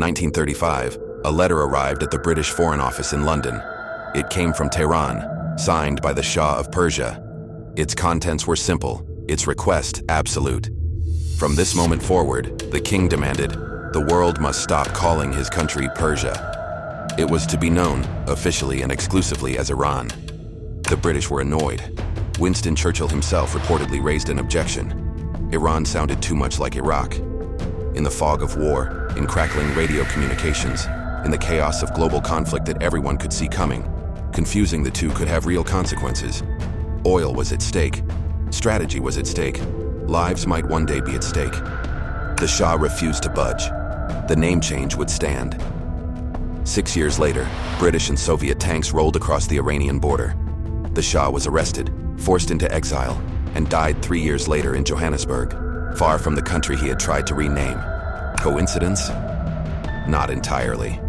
1935, a letter arrived at the British Foreign Office in London. It came from Tehran, signed by the Shah of Persia. Its contents were simple, its request absolute. From this moment forward, the king demanded, the world must stop calling his country Persia. It was to be known, officially and exclusively, as Iran. The British were annoyed. Winston Churchill himself reportedly raised an objection. Iran sounded too much like Iraq. In the fog of war, in crackling radio communications, in the chaos of global conflict that everyone could see coming, confusing the two could have real consequences. Oil was at stake. Strategy was at stake. Lives might one day be at stake. The Shah refused to budge. The name change would stand. 6 years later, British and Soviet tanks rolled across the Iranian border. The Shah was arrested, forced into exile, and died 3 years later in Johannesburg, far from the country he had tried to rename. Coincidence? Not entirely.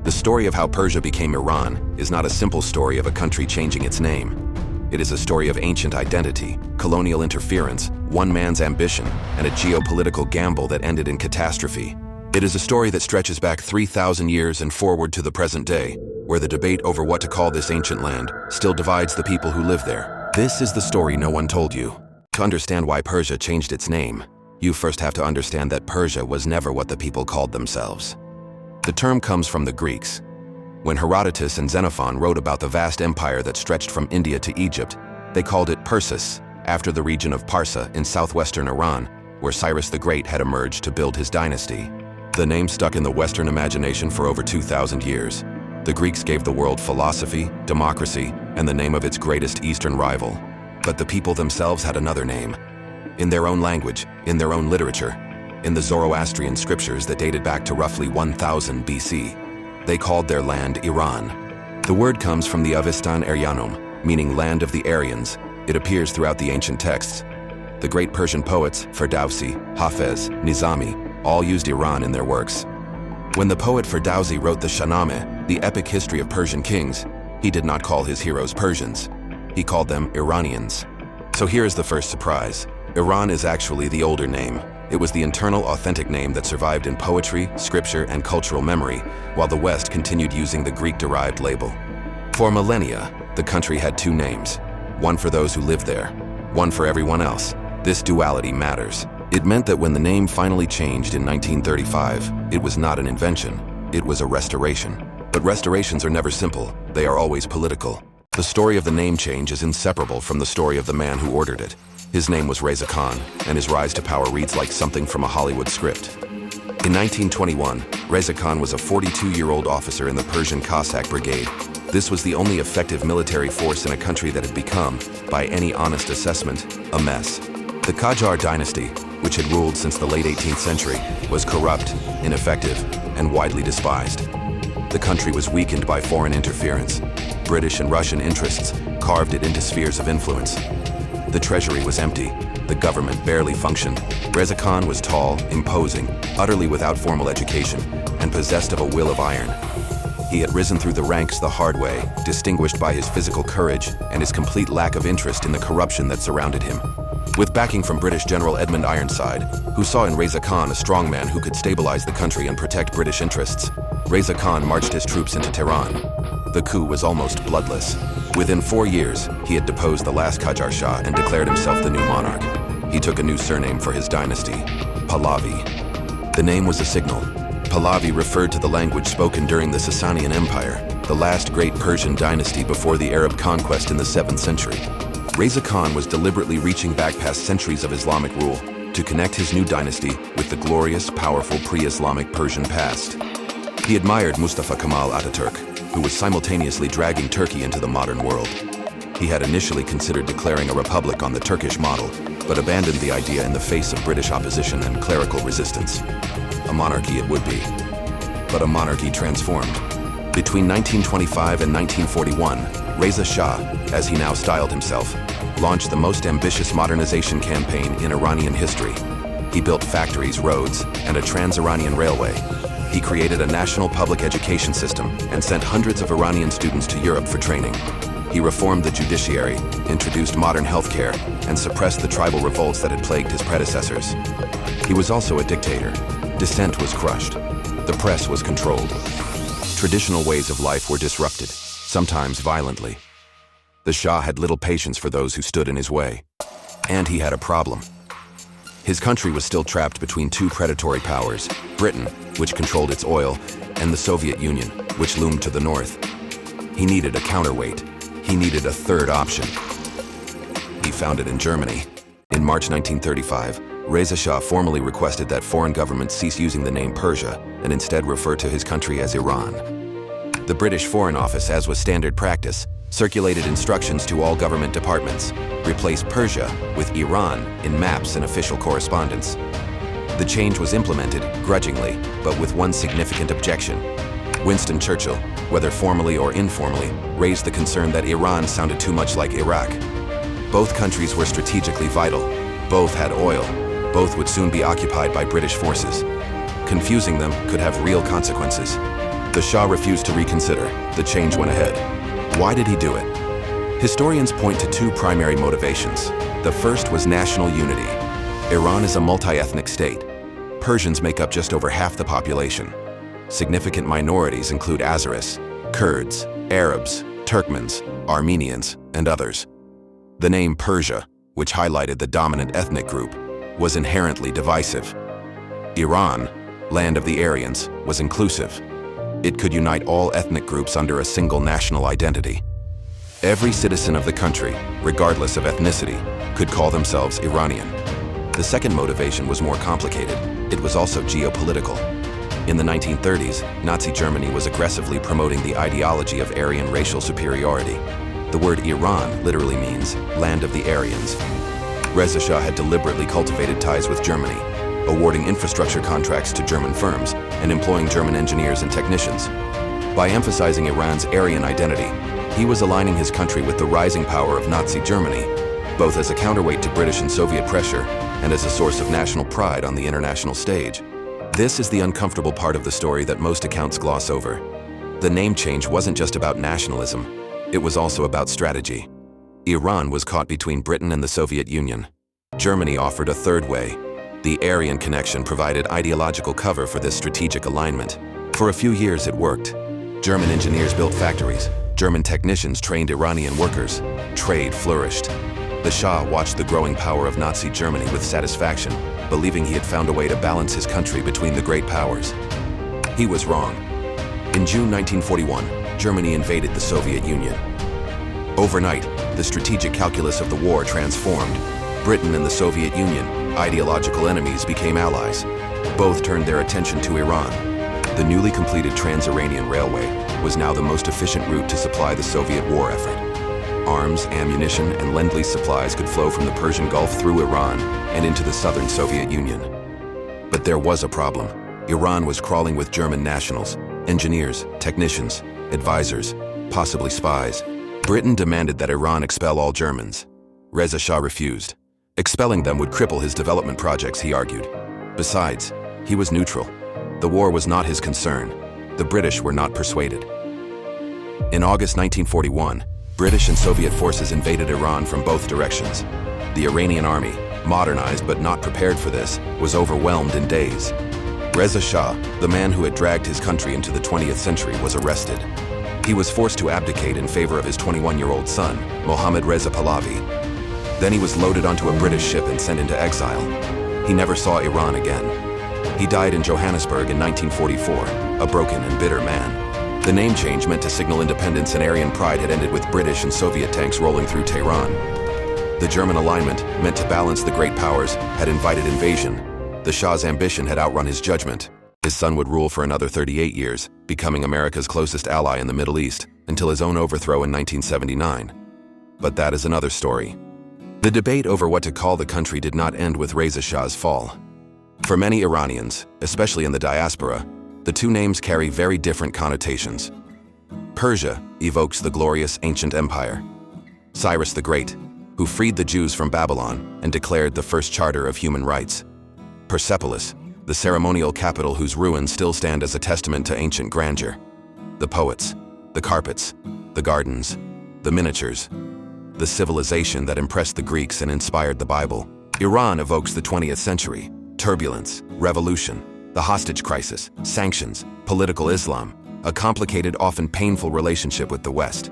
The story of how Persia became Iran is not a simple story of a country changing its name. It is a story of ancient identity, colonial interference, one man's ambition, and a geopolitical gamble that ended in catastrophe. It is a story that stretches back 3,000 years and forward to the present day, where the debate over what to call this ancient land still divides the people who live there. This is the story no one told you. To understand why Persia changed its name, you first have to understand that Persia was never what the people called themselves. The term comes from the Greeks. When Herodotus and Xenophon wrote about the vast empire that stretched from India to Egypt, they called it Persis, after the region of Parsa in southwestern Iran, where Cyrus the Great had emerged to build his dynasty. The name stuck in the Western imagination for over 2,000 years. The Greeks gave the world philosophy, democracy, and the name of its greatest Eastern rival. But the people themselves had another name. In their own language, in their own literature, in the Zoroastrian scriptures that dated back to roughly 1000 BC, they called their land Iran. The word comes from the Avestan Aryanum, meaning land of the Aryans. It appears throughout the ancient texts. The great Persian poets, Ferdowsi, Hafez, Nizami, all used Iran in their works. When the poet Ferdowsi wrote the Shahnameh, the epic history of Persian kings, he did not call his heroes Persians. He called them Iranians. So here is the first surprise. Iran is actually the older name. It was the internal, authentic name that survived in poetry, scripture, and cultural memory, while the West continued using the Greek-derived label. For millennia, the country had two names, one for those who lived there, one for everyone else. This duality matters. It meant that when the name finally changed in 1935, it was not an invention, it was a restoration. But restorations are never simple, they are always political. The story of the name change is inseparable from the story of the man who ordered it. His name was Reza Khan, and his rise to power reads like something from a Hollywood script. In 1921, Reza Khan was a 42-year-old officer in the Persian Cossack Brigade. This was the only effective military force in a country that had become, by any honest assessment, a mess. The Qajar dynasty, which had ruled since the late 18th century, was corrupt, ineffective, and widely despised. The country was weakened by foreign interference. British and Russian interests carved it into spheres of influence. The treasury was empty. The government barely functioned. Reza Khan was tall, imposing, utterly without formal education, and possessed of a will of iron. He had risen through the ranks the hard way, distinguished by his physical courage and his complete lack of interest in the corruption that surrounded him. With backing from British General Edmund Ironside, who saw in Reza Khan a strongman who could stabilize the country and protect British interests, Reza Khan marched his troops into Tehran. The coup was almost bloodless. Within 4 years, he had deposed the last Qajar Shah and declared himself the new monarch. He took a new surname for his dynasty, Pahlavi. The name was a signal. Pahlavi referred to the language spoken during the Sasanian Empire, the last great Persian dynasty before the Arab conquest in the 7th century. Reza Khan was deliberately reaching back past centuries of Islamic rule to connect his new dynasty with the glorious, powerful pre-Islamic Persian past. He admired Mustafa Kemal Ataturk, who was simultaneously dragging Turkey into the modern world. He had initially considered declaring a republic on the Turkish model, but abandoned the idea in the face of British opposition and clerical resistance. A monarchy it would be, but a monarchy transformed. Between 1925 and 1941, Reza Shah, as he now styled himself, launched the most ambitious modernization campaign in Iranian history. He built factories, roads, and a trans-Iranian railway. He created a national public education system and sent hundreds of Iranian students to Europe for training. He reformed the judiciary, introduced modern healthcare, and suppressed the tribal revolts that had plagued his predecessors. He was also a dictator. Dissent was crushed. The press was controlled. Traditional ways of life were disrupted, sometimes violently. The Shah had little patience for those who stood in his way. And he had a problem. His country was still trapped between two predatory powers, Britain, which controlled its oil, and the Soviet Union, which loomed to the north. He needed a counterweight. He needed a third option. He found it in Germany. In March 1935, Reza Shah formally requested that foreign governments cease using the name Persia and instead refer to his country as Iran. The British Foreign Office, as was standard practice, circulated instructions to all government departments, replace Persia with Iran in maps and official correspondence. The change was implemented, grudgingly, but with one significant objection. Winston Churchill, whether formally or informally, raised the concern that Iran sounded too much like Iraq. Both countries were strategically vital. Both had oil. Both would soon be occupied by British forces. Confusing them could have real consequences. The Shah refused to reconsider. The change went ahead. Why did he do it? Historians point to two primary motivations. The first was national unity. Iran is a multi-ethnic state. Persians make up just over half the population. Significant minorities include Azeris, Kurds, Arabs, Turkmens, Armenians, and others. The name Persia, which highlighted the dominant ethnic group, was inherently divisive. Iran, land of the Aryans, was inclusive. It could unite all ethnic groups under a single national identity. Every citizen of the country, regardless of ethnicity, could call themselves Iranian. The second motivation was more complicated. It was also geopolitical. In the 1930s, Nazi Germany was aggressively promoting the ideology of Aryan racial superiority. The word Iran literally means land of the Aryans. Reza Shah had deliberately cultivated ties with Germany, awarding infrastructure contracts to German firms and employing German engineers and technicians. By emphasizing Iran's Aryan identity, he was aligning his country with the rising power of Nazi Germany, both as a counterweight to British and Soviet pressure and as a source of national pride on the international stage. This is the uncomfortable part of the story that most accounts gloss over. The name change wasn't just about nationalism, it was also about strategy. Iran was caught between Britain and the Soviet Union. Germany offered a third way. The Aryan connection provided ideological cover for this strategic alignment. For a few years it worked. German engineers built factories. German technicians trained Iranian workers. Trade flourished. The Shah watched the growing power of Nazi Germany with satisfaction, believing he had found a way to balance his country between the great powers. He was wrong. In June 1941, Germany invaded the Soviet Union. Overnight, the strategic calculus of the war transformed. Britain and the Soviet Union, ideological enemies, became allies. Both turned their attention to Iran. The newly completed Trans-Iranian Railway was now the most efficient route to supply the Soviet war effort. Arms, ammunition, and Lend-Lease supplies could flow from the Persian Gulf through Iran and into the southern Soviet Union. But there was a problem. Iran was crawling with German nationals, engineers, technicians, advisors, possibly spies. Britain demanded that Iran expel all Germans. Reza Shah refused. Expelling them would cripple his development projects, he argued. Besides, he was neutral. The war was not his concern. The British were not persuaded. In August 1941, British and Soviet forces invaded Iran from both directions. The Iranian army, modernized but not prepared for this, was overwhelmed in days. Reza Shah, the man who had dragged his country into the 20th century, was arrested. He was forced to abdicate in favor of his 21-year-old son, Mohammad Reza Pahlavi. Then he was loaded onto a British ship and sent into exile. He never saw Iran again. He died in Johannesburg in 1944, a broken and bitter man. The name change meant to signal independence, and Aryan pride had ended with British and Soviet tanks rolling through Tehran. The German alignment, meant to balance the great powers, had invited invasion. The Shah's ambition had outrun his judgment. His son would rule for another 38 years, becoming America's closest ally in the Middle East, until his own overthrow in 1979. But that is another story. The debate over what to call the country did not end with Reza Shah's fall. For many Iranians, especially in the diaspora, the two names carry very different connotations. Persia evokes the glorious ancient empire. Cyrus the Great, who freed the Jews from Babylon and declared the first charter of human rights. Persepolis, the ceremonial capital whose ruins still stand as a testament to ancient grandeur. The poets, the carpets, the gardens, the miniatures, the civilization that impressed the Greeks and inspired the Bible. Iran evokes the 20th century, turbulence, revolution, the hostage crisis, sanctions, political Islam, a complicated, often painful relationship with the West.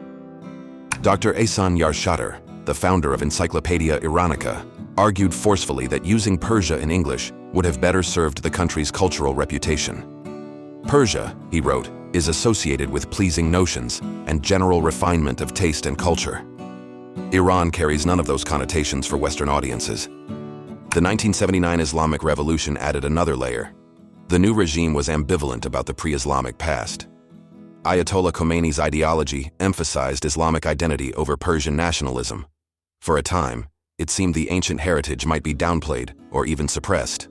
Dr. Ehsan Yarshater, the founder of Encyclopedia Iranica, argued forcefully that using Persia in English would have better served the country's cultural reputation. Persia, he wrote, is associated with pleasing notions and general refinement of taste and culture. Iran carries none of those connotations for Western audiences. The 1979 Islamic Revolution added another layer. The new regime was ambivalent about the pre-Islamic past. Ayatollah Khomeini's ideology emphasized Islamic identity over Persian nationalism. For a time, it seemed the ancient heritage might be downplayed or even suppressed.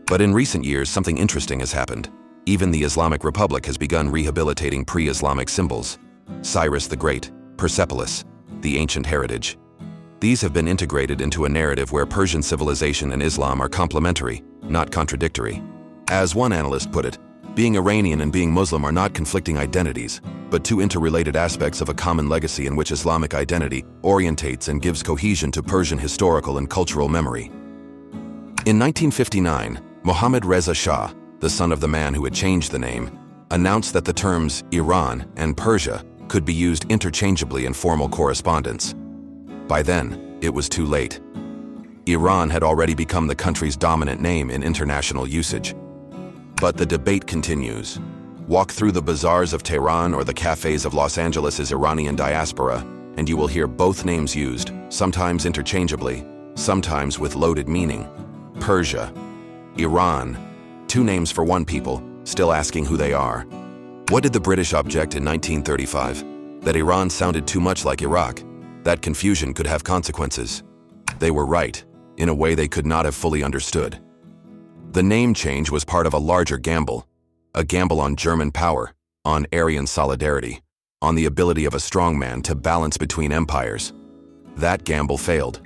But in recent years, something interesting has happened. Even the Islamic Republic has begun rehabilitating pre-Islamic symbols. Cyrus the Great, Persepolis, the ancient heritage. These have been integrated into a narrative where Persian civilization and Islam are complementary, not contradictory. As one analyst put it, being Iranian and being Muslim are not conflicting identities, but two interrelated aspects of a common legacy in which Islamic identity orientates and gives cohesion to Persian historical and cultural memory. In 1959, Mohammad Reza Shah, the son of the man who had changed the name, announced that the terms Iran and Persia could be used interchangeably in formal correspondence. By then, it was too late. Iran had already become the country's dominant name in international usage. But the debate continues. Walk through the bazaars of Tehran or the cafes of Los Angeles' Iranian diaspora, and you will hear both names used, sometimes interchangeably, sometimes with loaded meaning. Persia, Iran, two names for one people, still asking who they are. What did the British object in 1935? That Iran sounded too much like Iraq. That confusion could have consequences. They were right, in a way they could not have fully understood. The name change was part of a larger gamble, a gamble on German power, on Aryan solidarity, on the ability of a strongman to balance between empires. That gamble failed,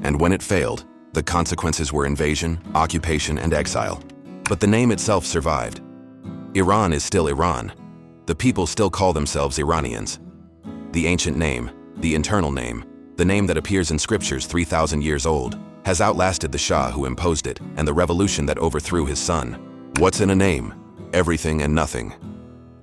and when it failed, the consequences were invasion, occupation, and exile. But the name itself survived. Iran is still Iran. The people still call themselves Iranians. The ancient name, the eternal name, the name that appears in scriptures 3,000 years old, has outlasted the Shah who imposed it and the revolution that overthrew his son. What's in a name? Everything and nothing.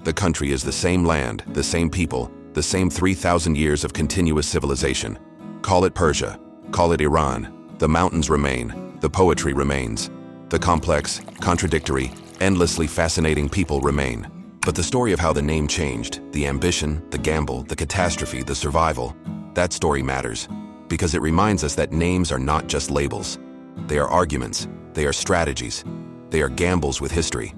The country is the same land, the same people, the same 3,000 years of continuous civilization. Call it Persia, call it Iran. The mountains remain, the poetry remains. The complex, contradictory, endlessly fascinating people remain. But the story of how the name changed, the ambition, the gamble, the catastrophe, the survival, that story matters. Because it reminds us that names are not just labels. They are arguments, they are strategies, they are gambles with history.